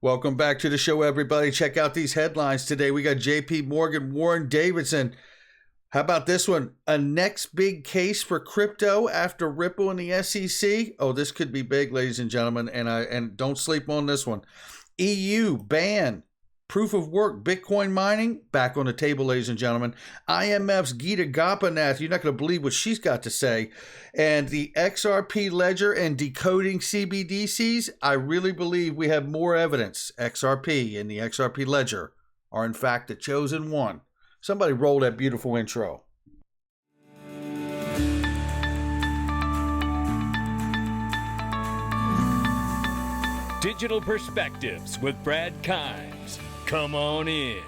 Welcome back to the show, everybody. Check out these headlines today. We got JP Morgan, Warren Davidson. How about this one? A next big case for crypto after Ripple and the SEC. Oh, this could be big, ladies and gentlemen, and don't sleep on this one. EU ban proof of work Bitcoin mining back on the table, ladies and gentlemen. IMF's Gita Gopinath, you're not going to believe what she's got to say. And the XRP ledger and decoding CBDCs, I really believe we have more evidence. XRP and the XRP ledger are in fact the chosen one. Somebody roll that beautiful intro. Digital Perspectives with Brad Kimes. Come on in.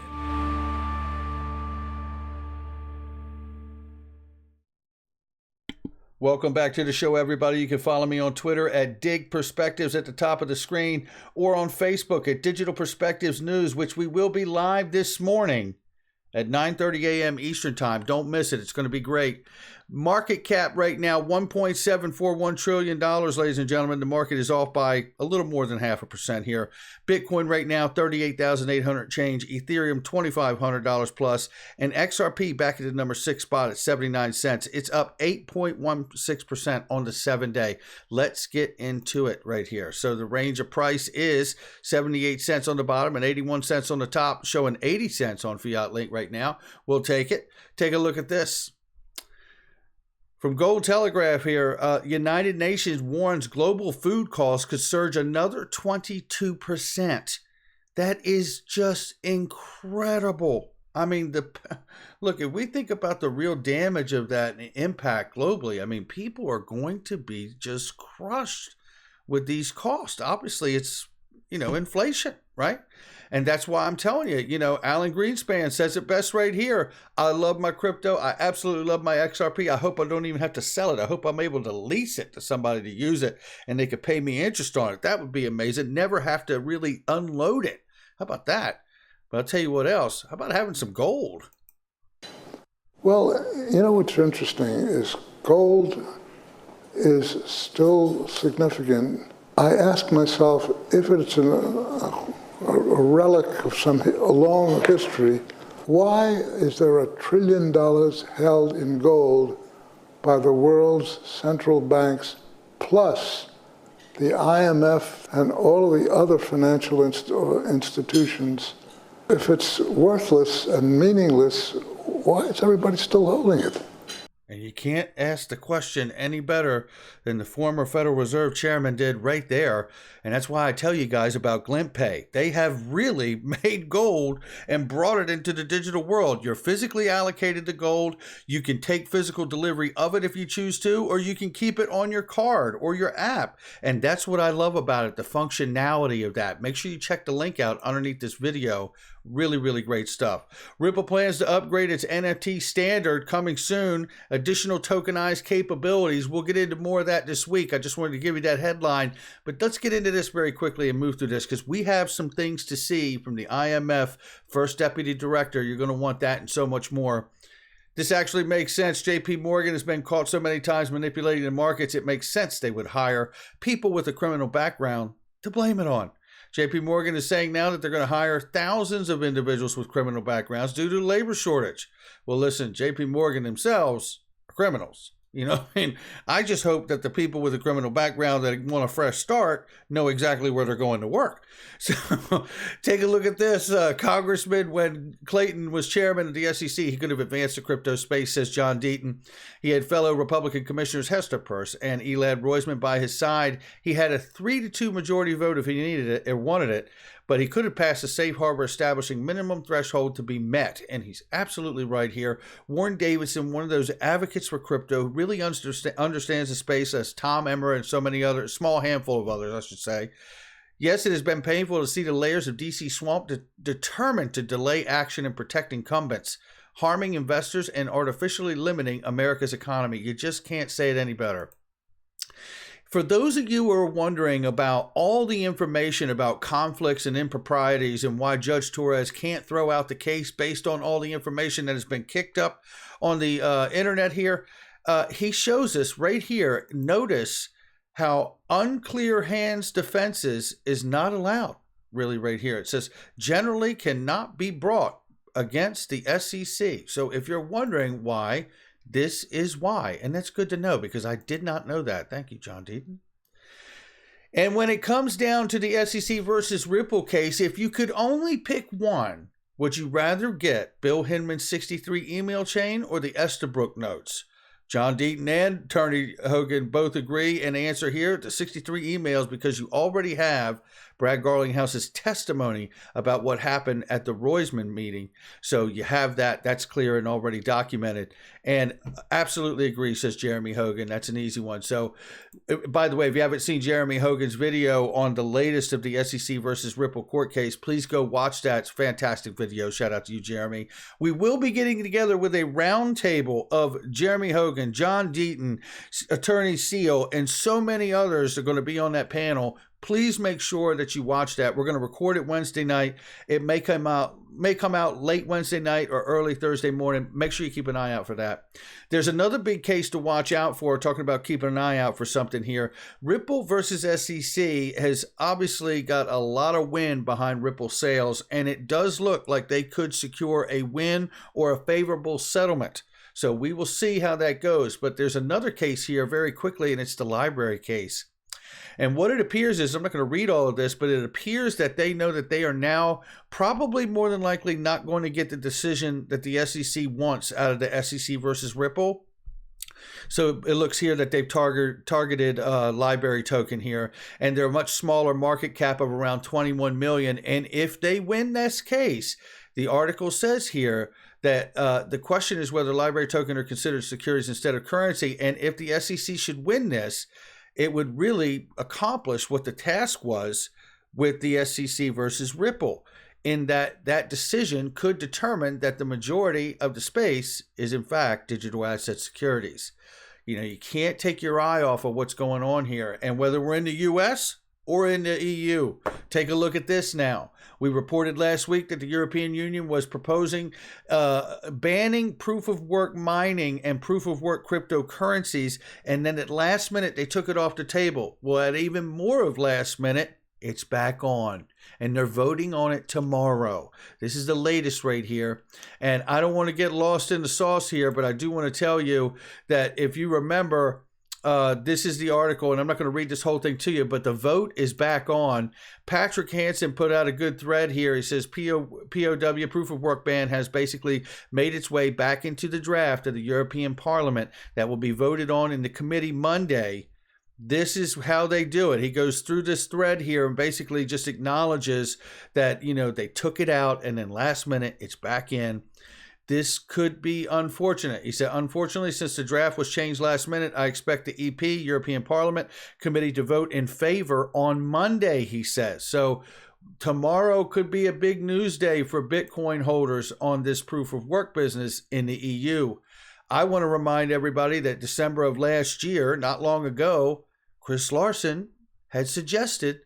Welcome back to the show, everybody. You can follow me on Twitter at Dig Perspectives at the top of the screen, or on Facebook at Digital Perspectives News, which we will be live this morning at 9:30 a.m. Eastern Time. Don't miss it. It's going to be great. Market cap right now, $1.741 trillion, ladies and gentlemen. The market is off by a little more than 0.5% here. Bitcoin right now, 38,800 change. Ethereum, $2,500 plus. And XRP back at the number 6 spot at 79 cents. It's up 8.16% on the 7-day. Let's get into it right here. So the range of price is 78 cents on the bottom and 81 cents on the top, showing 80 cents on Fiat Link right now. We'll take it. Take a look at this. From Gold Telegraph here, United Nations warns global food costs could surge another 22%. That is just incredible. I mean, look, if we think about the real damage of that and impact globally, I mean, people are going to be just crushed with these costs. Obviously, it's, inflation, right? And that's why I'm telling you, Alan Greenspan says it best right here. I love my crypto. I absolutely love my XRP. I hope I don't even have to sell it. I hope I'm able to lease it to somebody to use it and they could pay me interest on it. That would be amazing. Never have to really unload it. How about that? But I'll tell you what else. How about having some gold? Well, what's interesting is gold is still significant. I ask myself if it's a relic of a long history, why is there $1 trillion held in gold by the world's central banks, plus the IMF and all of the other financial institutions? If it's worthless and meaningless, why is everybody still holding it? And you can't ask the question any better than the former Federal Reserve Chairman did right there. And that's why I tell you guys about GlimpPay. They have really made gold and brought it into the digital world. You're physically allocated to gold. You can take physical delivery of it if you choose to, or you can keep it on your card or your app. And that's what I love about it, the functionality of that. Make sure you check the link out underneath this video. Really, really great stuff. Ripple plans to upgrade its NFT standard coming soon. Additional tokenized capabilities. We'll get into more of that this week. I just wanted to give you that headline. But let's get into this very quickly and move through this because we have some things to see from the IMF First Deputy Director. You're going to want that and so much more. This actually makes sense. JP Morgan has been caught so many times manipulating the markets. It makes sense they would hire people with a criminal background to blame it on. JP Morgan is saying now that they're going to hire thousands of individuals with criminal backgrounds due to labor shortage. Well, listen, JP Morgan themselves are criminals. I just hope that the people with a criminal background that want a fresh start know exactly where they're going to work. So take a look at this. Congressman, when Clayton was chairman of the SEC, he could have advanced the crypto space, says John Deaton. He had fellow Republican commissioners Hester Peirce and Elad Roisman by his side. He had a 3-2 majority vote if he needed it or wanted it. But he could have passed a safe harbor establishing minimum threshold to be met. And he's absolutely right here. Warren Davidson, one of those advocates for crypto, really understands the space as Tom Emmer and so many others, small handful of others, I should say. Yes, it has been painful to see the layers of DC swamp determined to delay action and protect incumbents, harming investors and artificially limiting America's economy. You just can't say it any better. For those of you who are wondering about all the information about conflicts and improprieties and why Judge Torres can't throw out the case based on all the information that has been kicked up on the internet here, he shows us right here. Notice how unclear hands defenses is not allowed. really right here. It says, generally cannot be brought against the SEC. So if you're wondering why, this is why. And that's good to know because I did not know that. Thank you, John Deaton. And when it comes down to the SEC versus Ripple case, if you could only pick one, would you rather get Bill Hinman's 63 email chain or the Estabrook notes? John Deaton and Attorney Hogan both agree and answer here the 63 emails because you already have Brad Garlinghouse's testimony about what happened at the Roisman meeting. So you have that. That's clear and already documented. And absolutely agree, says Jeremy Hogan. That's an easy one. So, by the way, if you haven't seen Jeremy Hogan's video on the latest of the SEC versus Ripple court case, please go watch that. It's a fantastic video. Shout out to you, Jeremy. We will be getting together with a roundtable of Jeremy Hogan, John Deaton, Attorney Seal, and so many others are going to be on that panel. Please make sure that you watch that. We're going to record it Wednesday night. It may come out late Wednesday night or early Thursday morning. Make sure you keep an eye out for that. There's another big case to watch out for, talking about keeping an eye out for something here. Ripple versus SEC has obviously got a lot of wind behind Ripple sales, and it does look like they could secure a win or a favorable settlement. So we will see how that goes. But there's another case here very quickly, and it's the library case. And what it appears is, I'm not going to read all of this, but it appears that they know that they are now probably more than likely not going to get the decision that the SEC wants out of the SEC versus Ripple. So it looks here that they've targeted library token here, and they're a much smaller market cap of around 21 million. And if they win this case, the article says here that the question is whether library token are considered securities instead of currency. And if the SEC should win this, it would really accomplish what the task was with the SEC versus Ripple, in that that decision could determine that the majority of the space is in fact digital asset securities. You know, you can't take your eye off of what's going on here. And whether we're in the US or in the EU, take a look at this now. We reported last week that the European Union was proposing banning proof-of-work mining and proof-of-work cryptocurrencies, and then at last minute, they took it off the table. Well, at even more of last minute, it's back on, and they're voting on it tomorrow. This is the latest right here, and I don't want to get lost in the sauce here, but I do want to tell you that if you remember, this is the article, and I'm not going to read this whole thing to you, but the vote is back on. Patrick Hansen put out a good thread here. He says POW, proof of work ban, has basically made its way back into the draft of the European Parliament that will be voted on in the committee Monday. This is how they do it. He goes through this thread here and basically just acknowledges that, you know, they took it out and then last minute it's back in. This could be unfortunate. He said, unfortunately, since the draft was changed last minute, I expect the EP, European Parliament Committee, to vote in favor on Monday, he says. So tomorrow could be a big news day for Bitcoin holders on this proof of work business in the EU. I want to remind everybody that December of last year, not long ago, Chris Larson had suggested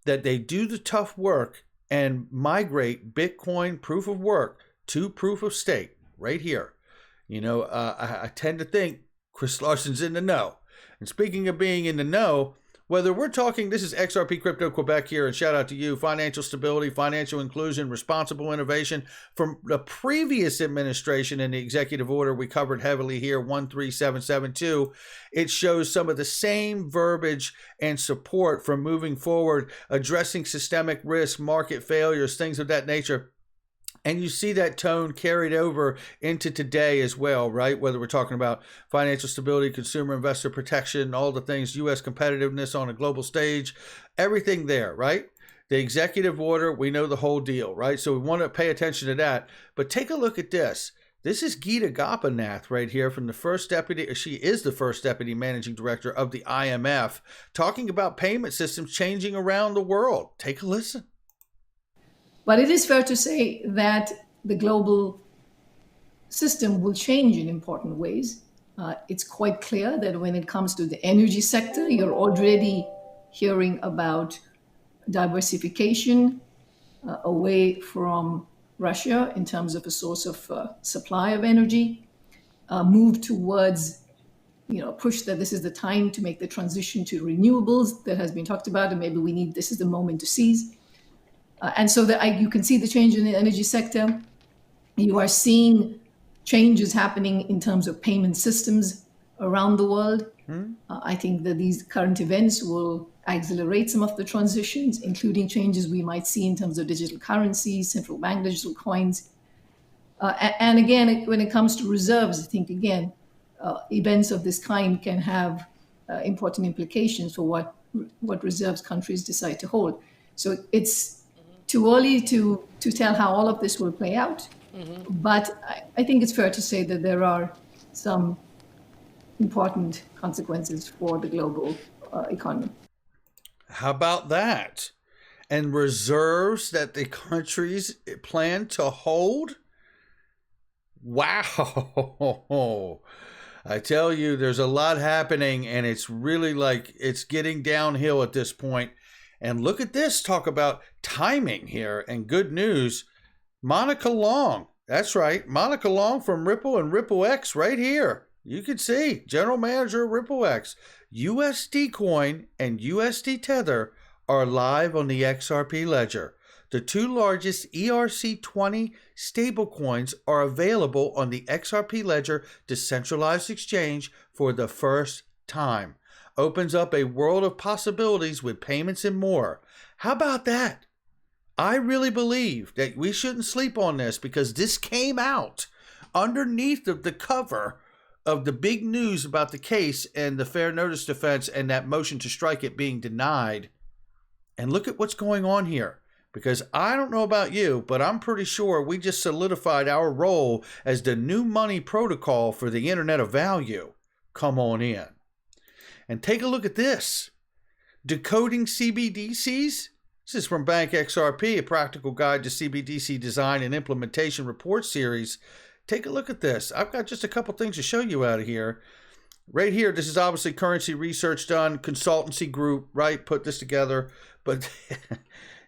that they do the tough work and migrate Bitcoin proof of work to proof of stake right here. You know, I tend to think Chris Larson's in the know. And speaking of being in the know, whether we're talking, this is XRP Crypto Quebec here, and shout out to you, financial stability, financial inclusion, responsible innovation from the previous administration in the executive order we covered heavily here, 13772. It shows some of the same verbiage and support from moving forward, addressing systemic risk, market failures, things of that nature. And you see that tone carried over into today as well, right? Whether we're talking about financial stability, consumer investor protection, all the things, U.S. competitiveness on a global stage, everything there, right? The executive order, we know the whole deal, right? So we want to pay attention to that. But take a look at this. This is Geeta Gopinath right here from the first deputy, she is the first deputy managing director of the IMF, talking about payment systems changing around the world. Take a listen. But it is fair to say that the global system will change in important ways. It's quite clear that when it comes to the energy sector, you're already hearing about diversification away from Russia in terms of a source of supply of energy, move towards, push that this is the time to make the transition to renewables that has been talked about, and maybe this is the moment to seize. And so that you can see the change in the energy sector. You are seeing changes happening in terms of payment systems around the world. I think that these current events will accelerate some of the transitions, including changes we might see in terms of digital currencies, central bank digital coins. And again, when it comes to reserves, I think, again, events of this kind can have important implications for what reserves countries decide to hold. So it's too early to tell how all of this will play out. But I think it's fair to say that there are some important consequences for the global economy. How about that? And reserves that the countries plan to hold? Wow. I tell you, there's a lot happening, and it's really like it's getting downhill at this point. And look at this, talk about timing here and good news. Monica Long, that's right, Monica Long from Ripple and Ripple X right here. You can see, General Manager of Ripple X. USD Coin and USD Tether are live on the XRP ledger. The two largest ERC20 stablecoins are available on the XRP Ledger decentralized exchange for the first time. Opens up a world of possibilities with payments and more. How about that? I really believe that we shouldn't sleep on this, because this came out underneath of the cover of the big news about the case and the fair notice defense and that motion to strike it being denied. And look at what's going on here. Because I don't know about you, but I'm pretty sure we just solidified our role as the new money protocol for the Internet of Value. Come on in. And take a look at this. Decoding CBDCs. This is from Bank XRP, a practical guide to CBDC design and implementation report series. Take a look at this. I've got just a couple things to show you out of here. Right here, this is obviously currency research done, consultancy group, right? Put this together. But,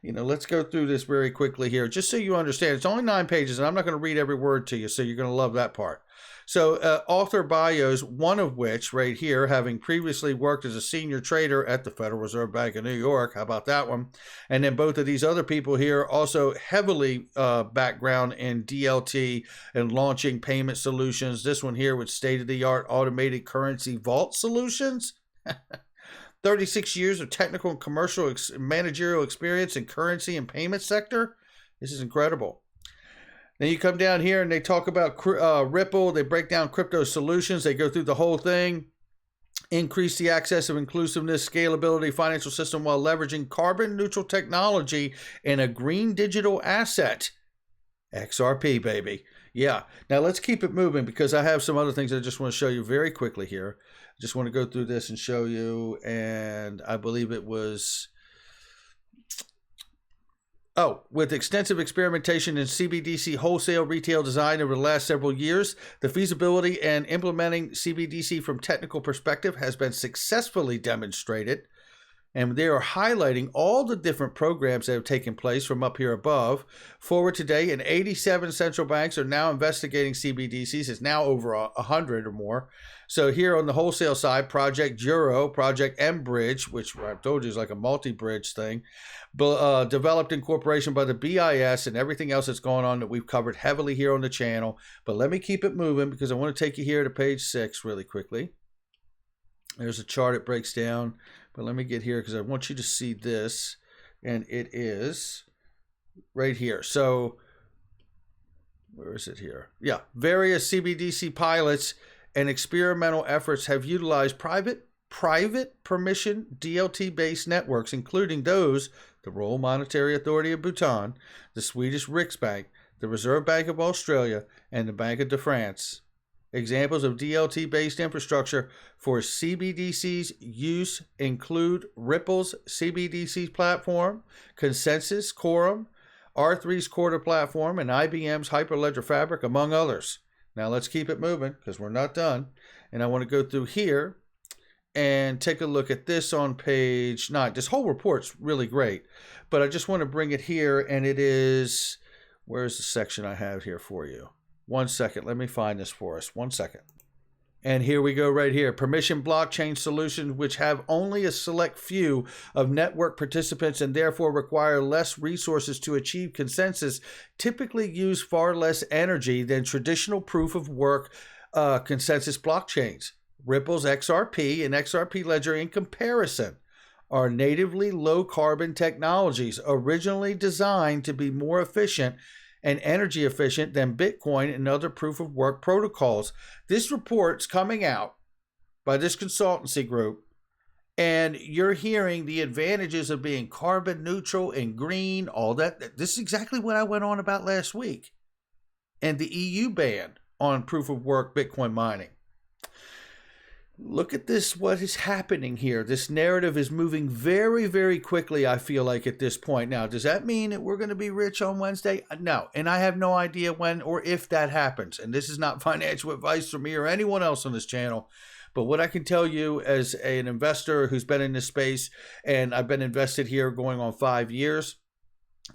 let's go through this very quickly here, just so you understand. It's only 9 pages, and I'm not going to read every word to you, so you're going to love that part. So author bios, one of which right here, having previously worked as a senior trader at the Federal Reserve Bank of New York. How about that one? And then both of these other people here also heavily background in DLT and launching payment solutions. This one here with state-of-the-art automated currency vault solutions. 36 years of technical and commercial managerial experience in currency and payment sector. This is incredible. Then you come down here and they talk about Ripple. They break down crypto solutions. They go through the whole thing. Increase the access of inclusiveness, scalability, financial system while leveraging carbon neutral technology and a green digital asset. XRP, baby. Yeah. Now let's keep it moving, because I have some other things I just want to show you very quickly here. I just want to go through this and show you. And I believe it was... with extensive experimentation in CBDC wholesale retail design over the last several years, the feasibility and implementing CBDC from technical perspective has been successfully demonstrated. And they are highlighting all the different programs that have taken place from up here above. Forward today, and 87 central banks are now investigating CBDCs. It's now over 100 or more. So here on the wholesale side, Project Juro, Project M-Bridge, which I've told you is like a multi-bridge thing, developed in cooperation by the BIS and everything else that's going on that we've covered heavily here on the channel. But let me keep it moving, because I want to take you here to page 6 really quickly. There's a chart it breaks down. But let me get here, because I want you to see this. And it is right here. So where is it here? Yeah. Various CBDC pilots and experimental efforts have utilized private permission DLT-based networks, including those, the Royal Monetary Authority of Bhutan, the Swedish Riksbank, the Reserve Bank of Australia, and the Banque de France. Examples of DLT-based infrastructure for CBDCs use include Ripple's CBDC platform, Consensus Quorum, R3's Quarter platform, and IBM's Hyperledger Fabric, among others. Now let's keep it moving, because we're not done. And I want to go through here and take a look at this on page 9. This whole report's really great, but I just want to bring it here, and it is, where's the section I have here for you? 1 second. Let me find this for us. 1 second. And here we go right here. Permission blockchain solutions, which have only a select few of network participants and therefore require less resources to achieve consensus, typically use far less energy than traditional proof of work consensus blockchains. Ripple's XRP and XRP Ledger, in comparison, are natively low carbon technologies originally designed to be more efficient and energy efficient than Bitcoin and other proof of work protocols. This report's coming out by this consultancy group, and you're hearing the advantages of being carbon neutral and green, all that. This is exactly what I went on about last week. And the EU ban on proof of work Bitcoin mining. Look at this, what is happening here. This narrative is moving very, very quickly, I feel like, at this point. Now, does that mean that we're going to be rich on Wednesday? No, and I have no idea when or if that happens. And this is not financial advice from me or anyone else on this channel. But what I can tell you as an investor who's been in this space, and I've been invested here going on 5 years,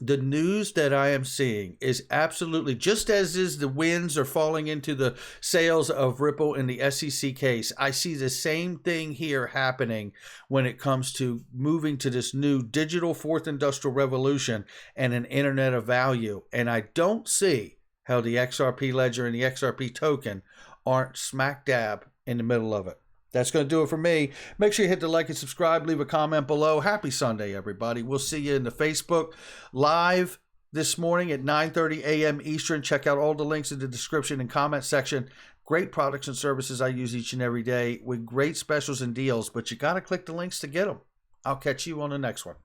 the news that I am seeing is absolutely, just as is the winds are falling into the sails of Ripple in the SEC case, I see the same thing here happening when it comes to moving to this new digital fourth industrial revolution and an internet of value. And I don't see how the XRP Ledger and the XRP token aren't smack dab in the middle of it. That's going to do it for me. Make sure you hit the like and subscribe. Leave a comment below. Happy Sunday, everybody. We'll see you in the Facebook Live this morning at 9:30 a.m. Eastern. Check out all the links in the description and comment section. Great products and services I use each and every day with great specials and deals, but you got to click the links to get them. I'll catch you on the next one.